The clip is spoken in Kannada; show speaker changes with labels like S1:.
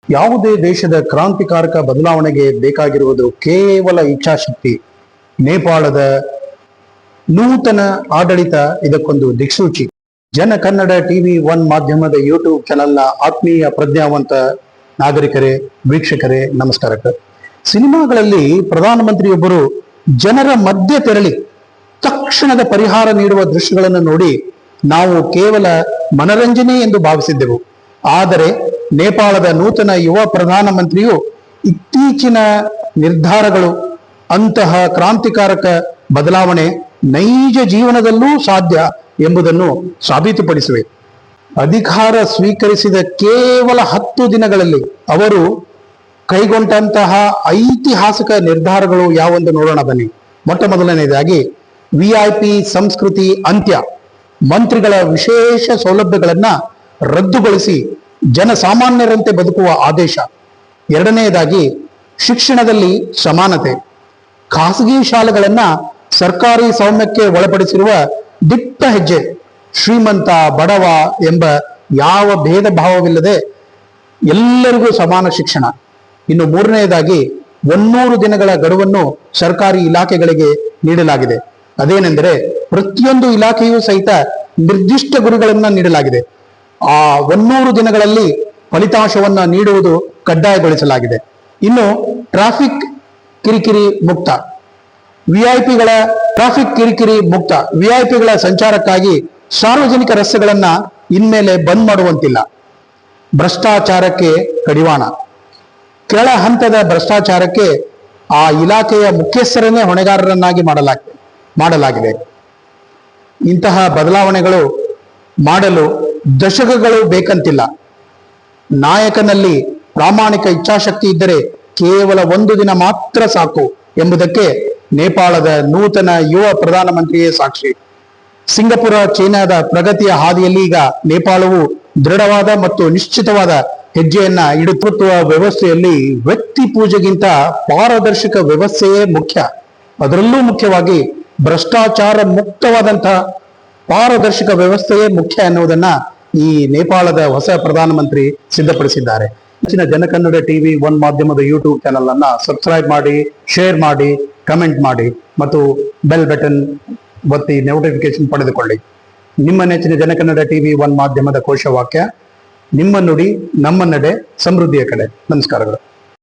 S1: ಯಾವುದೇ ದೇಶದ ಕ್ರಾಂತಿಕಾರಕ ಬದಲಾವಣೆಗೆ ಬೇಕಾಗಿರುವುದು ಕೇವಲ ಇಚ್ಛಾಶಕ್ತಿ. ನೇಪಾಳದ ನೂತನ ಆಡಳಿತ ಇದಕ್ಕೊಂದು ದಿಕ್ಸೂಚಿ. ಜನ ಕನ್ನಡ ಟಿವಿ 1 ಮಾಧ್ಯಮದ ಯೂಟ್ಯೂಬ್ ಚಾನೆಲ್ನ ಆತ್ಮೀಯ ಪ್ರಜ್ಞಾವಂತ ನಾಗರಿಕರೇ, ವೀಕ್ಷಕರೇ, ನಮಸ್ಕಾರ. ಸಿನಿಮಾಗಳಲ್ಲಿ ಪ್ರಧಾನಮಂತ್ರಿಯೊಬ್ಬರು ಜನರ ಮಧ್ಯೆ ತೆರಳಿ ತಕ್ಷಣದ ಪರಿಹಾರ ನೀಡುವ ದೃಶ್ಯಗಳನ್ನು ನೋಡಿ ನಾವು ಕೇವಲ ಮನರಂಜನೆ ಎಂದು ಭಾವಿಸಿದ್ದೆವು. ಆದರೆ ನೇಪಾಳದ ನೂತನ ಯುವ ಪ್ರಧಾನಮಂತ್ರಿಯು ಇತ್ತೀಚಿನ ನಿರ್ಧಾರಗಳು ಅಂತಹ ಕ್ರಾಂತಿಕಾರಕ ಬದಲಾವಣೆ ನೈಜ ಜೀವನದಲ್ಲೂ ಸಾಧ್ಯ ಎಂಬುದನ್ನು ಸಾಬೀತುಪಡಿಸಿವೆ. ಅಧಿಕಾರ ಸ್ವೀಕರಿಸಿದ ಕೇವಲ 10 ದಿನಗಳಲ್ಲಿ ಅವರು ಕೈಗೊಂಡಂತಹ ಐತಿಹಾಸಿಕ ನಿರ್ಧಾರಗಳು ಯಾವೆಂದು ನೋಡೋಣ ಬನ್ನಿ. ಮೊಟ್ಟ ಮೊದಲನೆಯದಾಗಿ VIP ಸಂಸ್ಕೃತಿ ಅಂತ್ಯ, ಮಂತ್ರಿಗಳ ವಿಶೇಷ ಸೌಲಭ್ಯಗಳನ್ನ ರದ್ದುಗೊಳಿಸಿ ಜನಸಾಮಾನ್ಯರಂತೆ ಬದುಕುವ ಆದೇಶ. ಎರಡನೆಯದಾಗಿ ಶಿಕ್ಷಣದಲ್ಲಿ ಸಮಾನತೆ, ಖಾಸಗಿ ಶಾಲೆಗಳನ್ನ ಸರ್ಕಾರಿ ಸ್ವಾಮ್ಯಕ್ಕೆ ಒಳಪಡಿಸಿರುವ ದಿಟ್ಟ ಹೆಜ್ಜೆ. ಶ್ರೀಮಂತ ಬಡವ ಎಂಬ ಯಾವ ಭೇದ ಭಾವವಿಲ್ಲದೆ ಎಲ್ಲರಿಗೂ ಸಮಾನ ಶಿಕ್ಷಣ. ಇನ್ನು ಮೂರನೆಯದಾಗಿ 100 ದಿನಗಳ ಗಡುವನ್ನು ಸರ್ಕಾರಿ ಇಲಾಖೆಗಳಿಗೆ ನೀಡಲಾಗಿದೆ. ಅದೇನೆಂದರೆ ಪ್ರತಿಯೊಂದು ಇಲಾಖೆಯೂ ಸಹಿತ ನಿರ್ದಿಷ್ಟ ಗುರಿಗಳನ್ನ ನೀಡಲಾಗಿದೆ. ಆ 100 ದಿನಗಳಲ್ಲಿ ಫಲಿತಾಂಶವನ್ನ ನೀಡುವುದು ಕಡ್ಡಾಯಗೊಳಿಸಲಾಗಿದೆ. ಇನ್ನು ಟ್ರಾಫಿಕ್ ಕಿರಿಕಿರಿ ಮುಕ್ತ, ವಿಐಪಿಗಳ ಸಂಚಾರಕ್ಕಾಗಿ ಸಾರ್ವಜನಿಕ ರಸ್ತೆಗಳನ್ನ ಇನ್ಮೇಲೆ ಬಂದ್ ಮಾಡುವಂತಿಲ್ಲ. ಭ್ರಷ್ಟಾಚಾರಕ್ಕೆ ಕಡಿವಾಣ, ಕೆಳ ಹಂತದ ಭ್ರಷ್ಟಾಚಾರಕ್ಕೆ ಆ ಇಲಾಖೆಯ ಮುಖ್ಯಸ್ಥರನ್ನೇ ಹೊಣೆಗಾರರನ್ನಾಗಿ ಮಾಡಲಾಗಿದೆ. ಇಂತಹ ಬದಲಾವಣೆಗಳು ಮಾಡಲು ದಶಕಗಳು ಬೇಕಂತಿಲ್ಲ. ನಾಯಕನಲ್ಲಿ ಪ್ರಾಮಾಣಿಕ ಇಚ್ಛಾಶಕ್ತಿ ಇದ್ದರೆ ಕೇವಲ 1 ದಿನ ಮಾತ್ರ ಸಾಕು ಎಂಬುದಕ್ಕೆ ನೇಪಾಳದ ನೂತನ ಯುವ ಪ್ರಧಾನಮಂತ್ರಿಯೇ ಸಾಕ್ಷಿ. ಸಿಂಗಪುರ, ಚೈನಾದ ಪ್ರಗತಿಯ ಹಾದಿಯಲ್ಲಿ ಈಗ ನೇಪಾಳವು ದೃಢವಾದ ಮತ್ತು ನಿಶ್ಚಿತವಾದ ಹೆಜ್ಜೆಯನ್ನ ಇಡುತ್ತಿರುವ ವ್ಯವಸ್ಥೆಯಲ್ಲಿ ವ್ಯಕ್ತಿ ಪೂಜೆಗಿಂತ ಪಾರದರ್ಶಕ ವ್ಯವಸ್ಥೆಯೇ ಮುಖ್ಯ. ಅದರಲ್ಲೂ ಮುಖ್ಯವಾಗಿ ಭ್ರಷ್ಟಾಚಾರ ಮುಕ್ತವಾದಂತಹ ಪಾರದರ್ಶಕ ವ್ಯವಸ್ಥೆಯೇ ಮುಖ್ಯ ಎನ್ನುವುದನ್ನ ಈ ನೇಪಾಳದ ಹೊಸ ಪ್ರಧಾನಮಂತ್ರಿ ಸಿದ್ಧಪಡಿಸಿದ್ದಾರೆ. ಹೆಚ್ಚಿನ ಜನಕನ್ನಡ ಟಿವಿ 1 ಮಾಧ್ಯಮದ ಯೂಟ್ಯೂಬ್ ಚಾನಲ್ ಅನ್ನ ಸಬ್ಸ್ಕ್ರೈಬ್ ಮಾಡಿ, ಶೇರ್ ಮಾಡಿ, ಕಮೆಂಟ್ ಮಾಡಿ ಮತ್ತು ಬೆಲ್ ಬಟನ್ ಒತ್ತಿ ನೋಟಿಫಿಕೇಶನ್ ಪಡೆದುಕೊಳ್ಳಿ. ನಿಮ್ಮ ನೆಚ್ಚಿನ ಜನಕನ್ನಡ ಟಿವಿ 1 ಮಾಧ್ಯಮದ ಕೋಶವಾಕ್ಯ: ನಿಮ್ಮ ನುಡಿ ನಮ್ಮ ನಡೆ, ಸಮೃದ್ಧಿಯ ಕಡೆ. ನಮಸ್ಕಾರಗಳು.